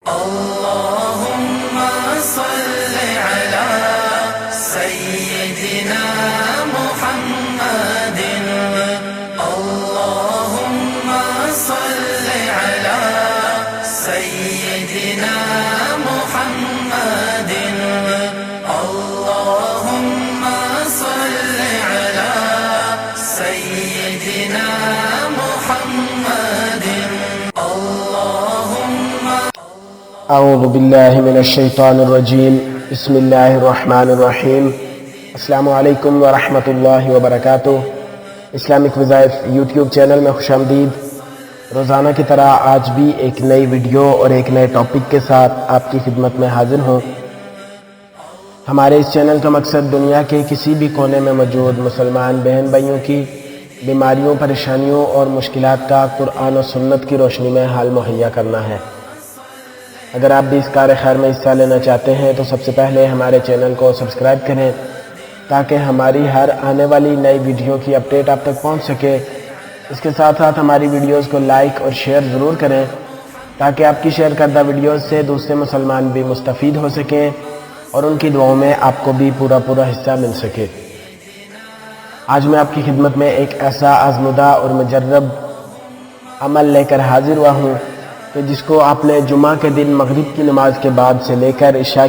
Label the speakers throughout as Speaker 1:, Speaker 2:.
Speaker 1: اللهم صل على سيدنا محمد اللهم صل على سيدنا محمد اللهم صل على سيدنا محمد
Speaker 2: اعوذ باللہ من الشیطان الرجیم بسم اللہ الرحمن الرحیم السلام علیکم ورحمۃ اللہ وبرکاتہ۔ اسلامک وظائف یوٹیوب چینل میں خوش آمدید۔ روزانہ کی طرح آج بھی ایک نئی ویڈیو اور ایک نئے ٹاپک کے ساتھ آپ کی خدمت میں حاضر ہوں۔ ہمارے اس چینل کا مقصد دنیا کے کسی بھی کونے میں موجود مسلمان بہن بھائیوں کی بیماریوں، پریشانیوں اور مشکلات کا قرآن و سنت کی روشنی میں حل مہیا کرنا ہے۔ اگر آپ بھی اس کار خیر میں حصہ لینا چاہتے ہیں تو سب سے پہلے ہمارے چینل کو سبسکرائب کریں تاکہ ہماری ہر آنے والی نئی ویڈیو کی اپڈیٹ آپ تک پہنچ سکے۔ اس کے ساتھ ساتھ ہماری ویڈیوز کو لائک اور شیئر ضرور کریں تاکہ آپ کی شیئر کردہ ویڈیوز سے دوسرے مسلمان بھی مستفید ہو سکیں اور ان کی دعاؤں میں آپ کو بھی پورا حصہ مل سکے۔ آج میں آپ کی خدمت میں ایک ایسا آزمودہ اور مجرب عمل لے کر حاضر ہوا ہوں کہ جس کو آپ نے جمعہ کے دن مغرب کی نماز کے بعد سے لے کر عشاء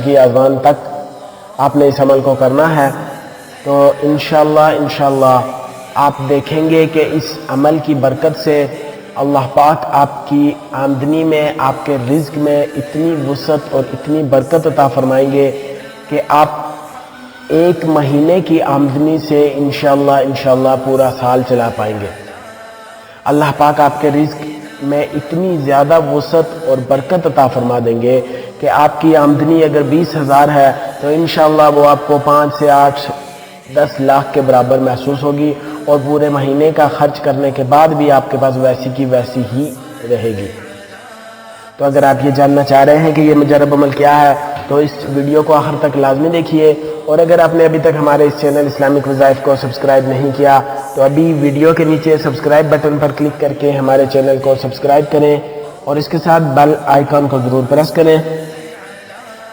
Speaker 2: کی اذان تک آپ نے اس عمل کو کرنا ہے۔ تو انشاءاللہ آپ دیکھیں گے کہ اس عمل کی برکت سے اللہ پاک آپ کی آمدنی میں، آپ کے رزق میں اتنی وسعت اور اتنی برکت عطا فرمائیں گے کہ آپ ایک مہینے کی آمدنی سے انشاءاللہ پورا سال چلا پائیں گے۔ اللہ پاک آپ کے رزق میں اتنی زیادہ وسعت اور برکت عطا فرما دیں گے کہ آپ کی آمدنی اگر 20,000 ہے تو انشاءاللہ وہ آپ کو 5 سے 8 10 لاکھ کے برابر محسوس ہوگی، اور پورے مہینے کا خرچ کرنے کے بعد بھی آپ کے پاس ویسی کی ویسی ہی رہے گی۔ تو اگر آپ یہ جاننا چاہ رہے ہیں کہ یہ مجرب عمل کیا ہے تو اس ویڈیو کو آخر تک لازمی دیکھیے، اور اگر آپ نے ابھی تک ہمارے اس چینل اسلامک وظائف کو سبسکرائب نہیں کیا تو ابھی ویڈیو کے نیچے سبسکرائب بٹن پر کلک کر کے ہمارے چینل کو سبسکرائب کریں اور اس کے ساتھ بیل آئیکن کو ضرور پریس کریں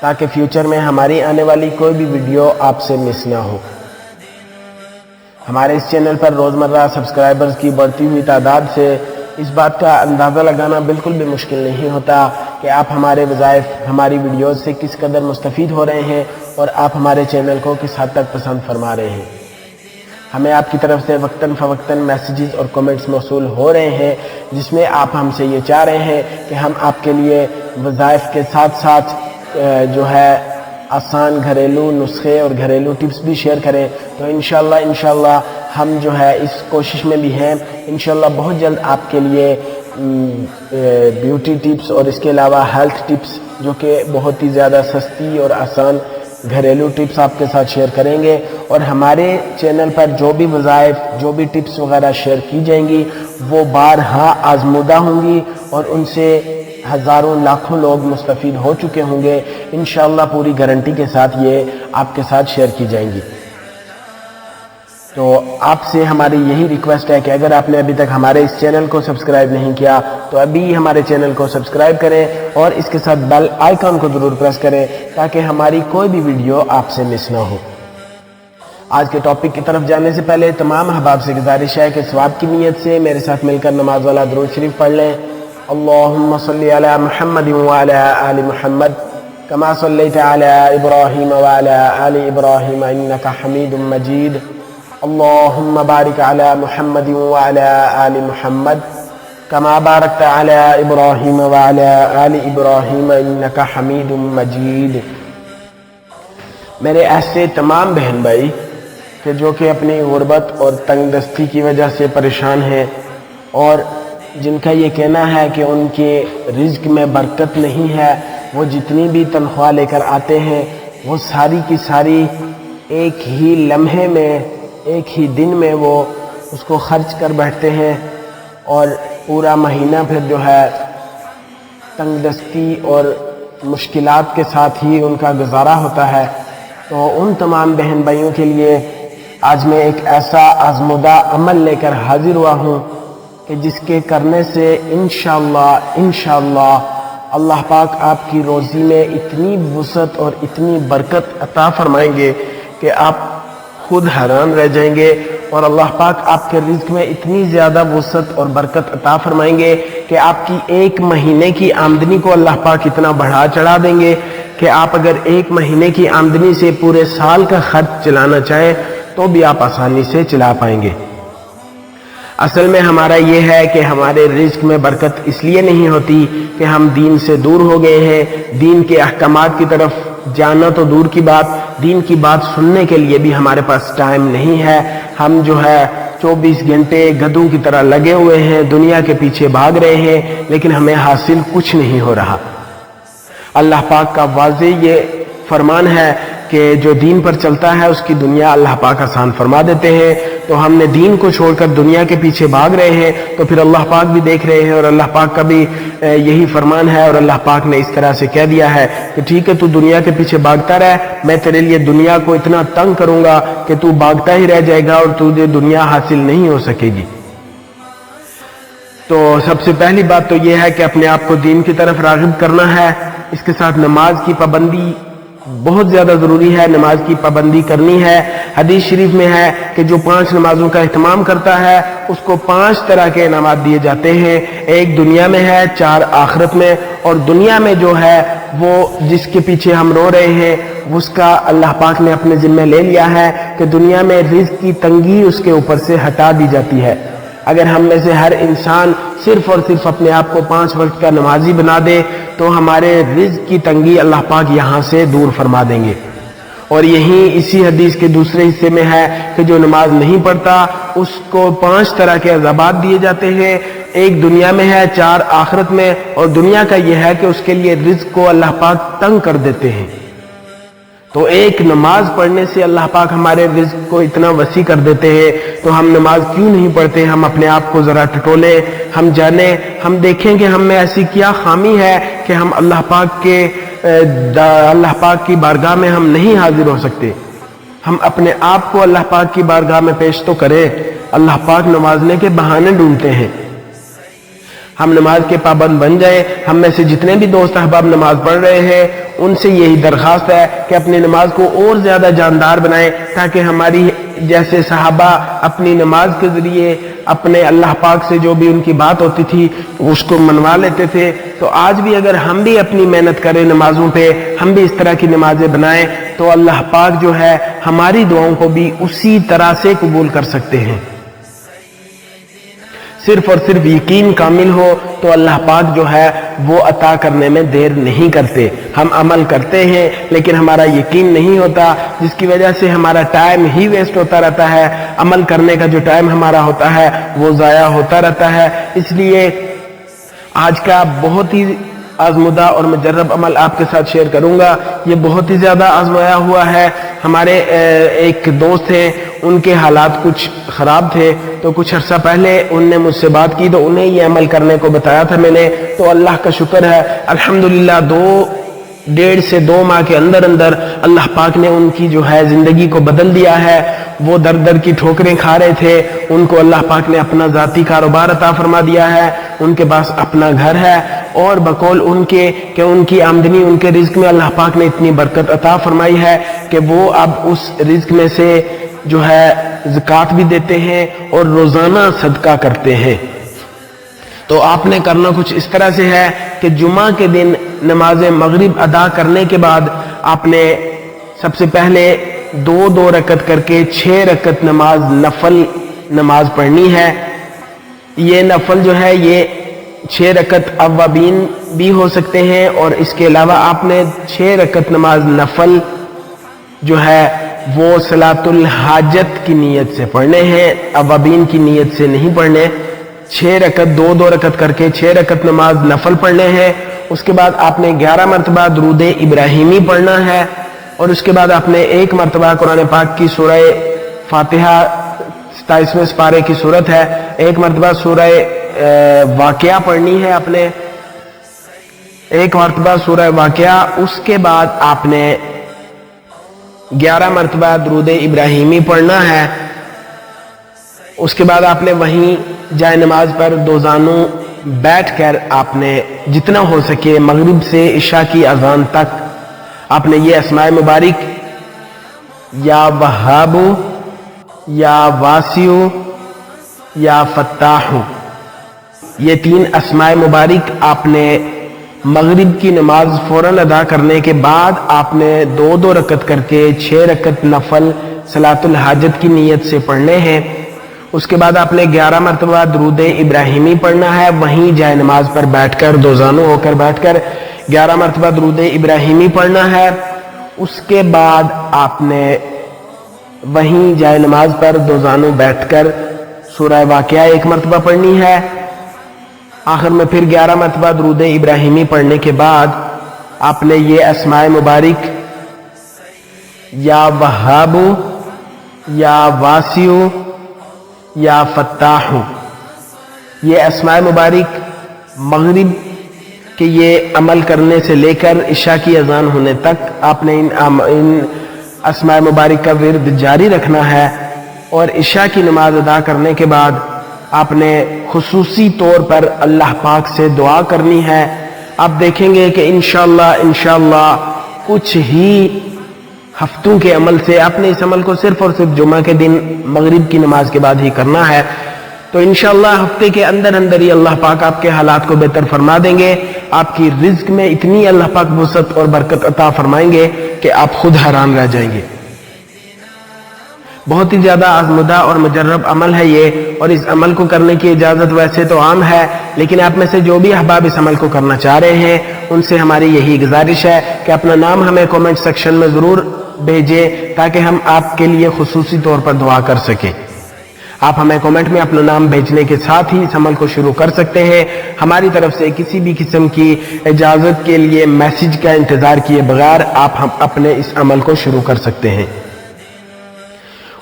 Speaker 2: تاکہ فیوچر میں ہماری آنے والی کوئی بھی ویڈیو آپ سے مس نہ ہو۔ ہمارے اس چینل پر روزمرہ سبسکرائبرز کی بڑھتی ہوئی تعداد سے اس بات کا اندازہ لگانا بالکل بھی مشکل نہیں ہوتا کہ آپ ہمارے وظائف، ہماری ویڈیوز سے کس قدر مستفید ہو رہے ہیں اور آپ ہمارے چینل کو کس حد تک پسند فرما رہے ہیں۔ ہمیں آپ کی طرف سے وقتاً فوقتاً میسیجز اور کمنٹس موصول ہو رہے ہیں جس میں آپ ہم سے یہ چاہ رہے ہیں کہ ہم آپ کے لیے وظائف کے ساتھ ساتھ جو ہے آسان گھریلو نسخے اور گھریلو ٹپس بھی شیئر کریں۔ تو انشاءاللہ ہم جو ہے اس کوشش میں بھی ہیں، انشاءاللہ بہت جلد آپ کے لیے بیوٹی ٹپس اور اس کے علاوہ ہیلتھ ٹپس جو کہ بہت ہی زیادہ سستی اور آسان گھریلو ٹپس آپ کے ساتھ شیئر کریں گے، اور ہمارے چینل پر جو بھی وظائف، جو بھی ٹپس وغیرہ شیئر کی جائیں گی وہ بارہا آزمودہ ہوں گی اور ان سے ہزاروں لاکھوں لوگ مستفید ہو چکے ہوں گے۔ انشاءاللہ پوری گارنٹی کے ساتھ یہ آپ کے ساتھ شیئر کی جائیں گی۔ تو آپ سے ہماری یہی ریکویسٹ ہے کہ اگر آپ نے ابھی تک ہمارے اس چینل کو سبسکرائب نہیں کیا تو ابھی ہمارے چینل کو سبسکرائب کریں اور اس کے ساتھ بیل آئیکن کو ضرور پریس کریں تاکہ ہماری کوئی بھی ویڈیو آپ سے مس نہ ہو۔ آج کے ٹاپک کی طرف جانے سے پہلے تمام احباب سے گزارش ہے کہ ثواب کی نیت سے میرے ساتھ مل کر نماز والا درود شریف پڑھ لیں۔ اللہم صلی علی محمد وعلی آل محمد کما صلیت علی ابراہیم وعلی آل ابراہیم انک حمید مجید۔ اللہم بارک علی محمد وعلی آل محمد کما بارکت علی ابراہیم وعلی آل ابراہیم انک حمید مجید۔ میرے ایسے تمام بہن بھائی کہ جو کہ اپنی غربت اور تنگ دستی کی وجہ سے پریشان ہیں اور جن کا یہ کہنا ہے کہ ان کے رزق میں برکت نہیں ہے، وہ جتنی بھی تنخواہ لے کر آتے ہیں وہ ساری کی ساری ایک ہی لمحے میں، ایک ہی دن میں وہ اس کو خرچ کر بیٹھتے ہیں اور پورا مہینہ پھر جو ہے تنگ دستی اور مشکلات کے ساتھ ہی ان کا گزارا ہوتا ہے۔ تو ان تمام بہن بھائیوں کے لیے آج میں ایک ایسا آزمودہ عمل لے کر حاضر ہوا ہوں کہ جس کے کرنے سے انشاءاللہ اللہ پاک آپ کی روزی میں اتنی وسعت اور اتنی برکت عطا فرمائیں گے کہ آپ خود حیران رہ جائیں گے، اور اللہ پاک آپ کے رزق میں اتنی زیادہ وسعت اور برکت عطا فرمائیں گے کہ آپ کی ایک مہینے کی آمدنی کو اللہ پاک اتنا بڑھا چڑھا دیں گے کہ آپ اگر ایک مہینے کی آمدنی سے پورے سال کا خرچ چلانا چاہیں تو بھی آپ آسانی سے چلا پائیں گے۔ اصل میں ہمارا یہ ہے کہ ہمارے رزق میں برکت اس لیے نہیں ہوتی کہ ہم دین سے دور ہو گئے ہیں، دین کے احکامات کی طرف جانا تو دور کی بات، دین کی بات سننے کے لیے بھی ہمارے پاس ٹائم نہیں ہے۔ ہم جو ہے 24 گھنٹے گدھوں کی طرح لگے ہوئے ہیں، دنیا کے پیچھے بھاگ رہے ہیں، لیکن ہمیں حاصل کچھ نہیں ہو رہا۔ اللہ پاک کا واضح یہ فرمان ہے کہ جو دین پر چلتا ہے اس کی دنیا اللہ پاک آسان فرما دیتے ہیں۔ تو ہم نے دین کو چھوڑ کر دنیا کے پیچھے بھاگ رہے ہیں، تو پھر اللہ پاک بھی دیکھ رہے ہیں، اور اللہ پاک کا بھی یہی فرمان ہے، اور اللہ پاک نے اس طرح سے کہہ دیا ہے کہ ٹھیک ہے تو دنیا کے پیچھے بھاگتا رہ، میں تیرے لیے دنیا کو اتنا تنگ کروں گا کہ تو بھاگتا ہی رہ جائے گا اور تجھے دنیا حاصل نہیں ہو سکے گی۔ تو سب سے پہلی بات تو یہ ہے کہ اپنے آپ کو دین کی طرف راغب کرنا ہے۔ اس کے ساتھ نماز کی پابندی بہت زیادہ ضروری ہے، نماز کی پابندی کرنی ہے۔ حدیث شریف میں ہے کہ جو 5 نمازوں کا اہتمام کرتا ہے اس کو 5 طرح کے انعامات دیے جاتے ہیں، ایک دنیا میں ہے، 4 آخرت میں، اور دنیا میں جو ہے وہ جس کے پیچھے ہم رو رہے ہیں اس کا اللہ پاک نے اپنے ذمہ لے لیا ہے کہ دنیا میں رزق کی تنگی اس کے اوپر سے ہٹا دی جاتی ہے۔ اگر ہم میں سے ہر انسان صرف اور صرف اپنے آپ کو 5 وقت کا نمازی بنا دے تو ہمارے رزق کی تنگی اللہ پاک یہاں سے دور فرما دیں گے۔ اور یہی اسی حدیث کے دوسرے حصے میں ہے کہ جو نماز نہیں پڑھتا اس کو 5 طرح کے عذابات دیے جاتے ہیں، ایک دنیا میں ہے، 4 آخرت میں، اور دنیا کا یہ ہے کہ اس کے لیے رزق کو اللہ پاک تنگ کر دیتے ہیں۔ تو ایک نماز پڑھنے سے اللہ پاک ہمارے رزق کو اتنا وسیع کر دیتے ہیں، تو ہم نماز کیوں نہیں پڑھتے؟ ہم اپنے آپ کو ذرا ٹٹولیں، ہم جانیں، ہم دیکھیں کہ ہم میں ایسی کیا خامی ہے کہ ہم اللہ پاک کی بارگاہ میں ہم نہیں حاضر ہو سکتے۔ ہم اپنے آپ کو اللہ پاک کی بارگاہ میں پیش تو کریں، اللہ پاک نوازنے کے بہانے ڈھونڈتے ہیں۔ ہم نماز کے پابند بن جائیں۔ ہم میں سے جتنے بھی دوست احباب نماز پڑھ رہے ہیں ان سے یہی درخواست ہے کہ اپنی نماز کو اور زیادہ جاندار بنائیں، تاکہ ہماری جیسے صحابہ اپنی نماز کے ذریعے اپنے اللہ پاک سے جو بھی ان کی بات ہوتی تھی اس کو منوا لیتے تھے، تو آج بھی اگر ہم بھی اپنی محنت کریں نمازوں پہ، ہم بھی اس طرح کی نمازیں بنائیں، تو اللہ پاک جو ہے ہماری دعاؤں کو بھی اسی طرح سے قبول کر سکتے ہیں۔ صرف اور صرف یقین کامل ہو تو اللہ پاک جو ہے وہ عطا کرنے میں دیر نہیں کرتے۔ ہم عمل کرتے ہیں لیکن ہمارا یقین نہیں ہوتا، جس کی وجہ سے ہمارا ٹائم ہی ویسٹ ہوتا رہتا ہے، عمل کرنے کا جو ٹائم ہمارا ہوتا ہے وہ ضائع ہوتا رہتا ہے۔ اس لیے آج کا بہت ہی آزمودہ اور مجرب عمل آپ کے ساتھ شیئر کروں گا، یہ بہت ہی زیادہ آزمایا ہوا ہے۔ ہمارے ایک دوست ہیں، ان کے حالات کچھ خراب تھے، تو کچھ عرصہ پہلے ان نے مجھ سے بات کی تو انہیں یہ عمل کرنے کو بتایا تھا میں نے، تو اللہ کا شکر ہے الحمدللہ 1.5 سے 2 ماہ کے اندر اللہ پاک نے ان کی جو ہے زندگی کو بدل دیا ہے۔ وہ در در کی ٹھوکریں کھا رہے تھے، ان کو اللہ پاک نے اپنا ذاتی کاروبار عطا فرما دیا ہے، ان کے پاس اپنا گھر ہے، اور بقول ان کے کہ ان کی آمدنی، ان کے رزق میں اللہ پاک نے اتنی برکت عطا فرمائی ہے کہ وہ اب اس رزق میں سے جو ہے زکوٰۃ بھی دیتے ہیں اور روزانہ صدقہ کرتے ہیں۔ تو آپ نے کرنا کچھ اس طرح سے ہے کہ جمعہ کے دن نماز مغرب ادا کرنے کے بعد آپ نے سب سے پہلے 2 رکعت کر کے 6 رکعت نفل نماز پڑھنی ہے۔ یہ نفل جو ہے یہ 6 رکعت اوابین بھی ہو سکتے ہیں، اور اس کے علاوہ آپ نے 6 رکعت نماز نفل جو ہے وہ صلاۃ الحاجت کی نیت سے پڑھنے ہیں، اوابین کی نیت سے نہیں پڑھنے۔ 6 رکعت 2 رکعت کر کے 6 رکعت نماز نفل پڑھنے ہیں۔ اس کے بعد آپ نے 11 مرتبہ درود ابراہیمی پڑھنا ہے، اور اس کے بعد آپ نے 1 مرتبہ قرآن پاک کی سورہ فاتحہ 27ویں سپارے کی سورت ہے، 1 مرتبہ سورہ واقعہ پڑھنی ہے، آپ نے 1 مرتبہ سورہ واقعہ۔ اس کے بعد آپ نے 11 مرتبہ درود ابراہیمی پڑھنا ہے۔ اس کے بعد آپ نے وہیں جائے نماز پر 2 زانوں بیٹھ کر آپ نے جتنا ہو سکے مغرب سے عشاء کی اذان تک آپ نے یہ اسماء مبارک یا وہاب یا واسع یا فتاح، یہ 3 اسماء مبارک آپ نے مغرب کی نماز فوراً ادا کرنے کے بعد آپ نے 2 رکعت کر کے 6 رکعت نفل صلاۃ الحاجت کی نیت سے پڑھنے ہیں۔ اس کے بعد آپ نے 11 مرتبہ درود ابراہیمی پڑھنا ہے، وہیں جائے نماز پر بیٹھ کر دوزانو ہو کر بیٹھ کر 11 مرتبہ درود ابراہیمی پڑھنا ہے۔ اس کے بعد آپ نے وہیں جائے نماز پر دوزانو بیٹھ کر سورہ واقعہ 1 مرتبہ پڑھنی ہے۔ آخر میں پھر 11 مرتبہ درود ابراہیمی پڑھنے کے بعد آپ نے یہ اسماء مبارک یا وہاب یا واسع یا فتاح، یہ اسماء مبارک مغرب کے یہ عمل کرنے سے لے کر عشاء کی اذان ہونے تک آپ نے ان اسماء مبارک کا ورد جاری رکھنا ہے، اور عشاء کی نماز ادا کرنے کے بعد آپ نے خصوصی طور پر اللہ پاک سے دعا کرنی ہے۔ آپ دیکھیں گے کہ انشاءاللہ کچھ ہی ہفتوں کے عمل سے آپ نے اس عمل کو صرف اور صرف جمعہ کے دن مغرب کی نماز کے بعد ہی کرنا ہے، تو انشاءاللہ ہفتے کے اندر ہی اللہ پاک آپ کے حالات کو بہتر فرما دیں گے۔ آپ کی رزق میں اتنی اللہ پاک وسعت اور برکت عطا فرمائیں گے کہ آپ خود حیران رہ جائیں گے۔ بہت ہی زیادہ آزمودہ اور مجرب عمل ہے یہ، اور اس عمل کو کرنے کی اجازت ویسے تو عام ہے، لیکن آپ میں سے جو بھی احباب اس عمل کو کرنا چاہ رہے ہیں ان سے ہماری یہی گزارش ہے کہ اپنا نام ہمیں کومنٹ سیکشن میں ضرور بھیجیں تاکہ ہم آپ کے لیے خصوصی طور پر دعا کر سکیں۔ آپ ہمیں کومنٹ میں اپنا نام بھیجنے کے ساتھ ہی اس عمل کو شروع کر سکتے ہیں۔ ہماری طرف سے کسی بھی قسم کی اجازت کے لیے میسج کا انتظار کیے بغیر آپ اپنے اس عمل کو شروع کر سکتے ہیں۔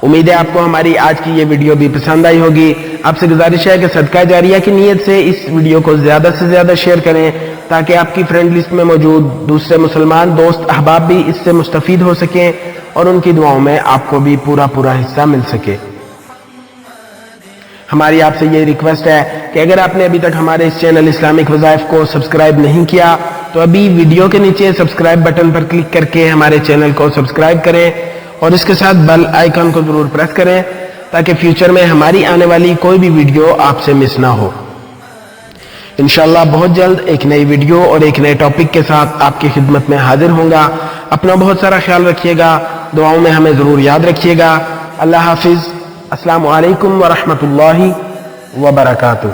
Speaker 2: امید ہے آپ کو ہماری آج کی یہ ویڈیو بھی پسند آئی ہوگی۔ آپ سے گزارش ہے کہ صدقہ جاریہ کی نیت سے اس ویڈیو کو زیادہ سے زیادہ شیئر کریں تاکہ آپ کی فرینڈ لسٹ میں موجود دوسرے مسلمان دوست احباب بھی اس سے مستفید ہو سکیں اور ان کی دعاؤں میں آپ کو بھی پورا حصہ مل سکے۔ ہماری آپ سے یہ ریکویسٹ ہے کہ اگر آپ نے ابھی تک ہمارے اس چینل اسلامک وظائف کو سبسکرائب نہیں کیا تو ابھی ویڈیو کے نیچے سبسکرائب بٹن پر کلک کر کے ہمارے چینل کو سبسکرائب کریں اور اس کے ساتھ بیل آئیکن کو ضرور پریس کریں تاکہ فیوچر میں ہماری آنے والی کوئی بھی ویڈیو آپ سے مس نہ ہو۔ انشاءاللہ بہت جلد ایک نئی ویڈیو اور ایک نئے ٹاپک کے ساتھ آپ کی خدمت میں حاضر ہوں گا۔ اپنا بہت سارا خیال رکھیے گا، دعاؤں میں ہمیں ضرور یاد رکھیے گا۔ اللہ حافظ۔ السلام علیکم ورحمۃ اللہ وبرکاتہ۔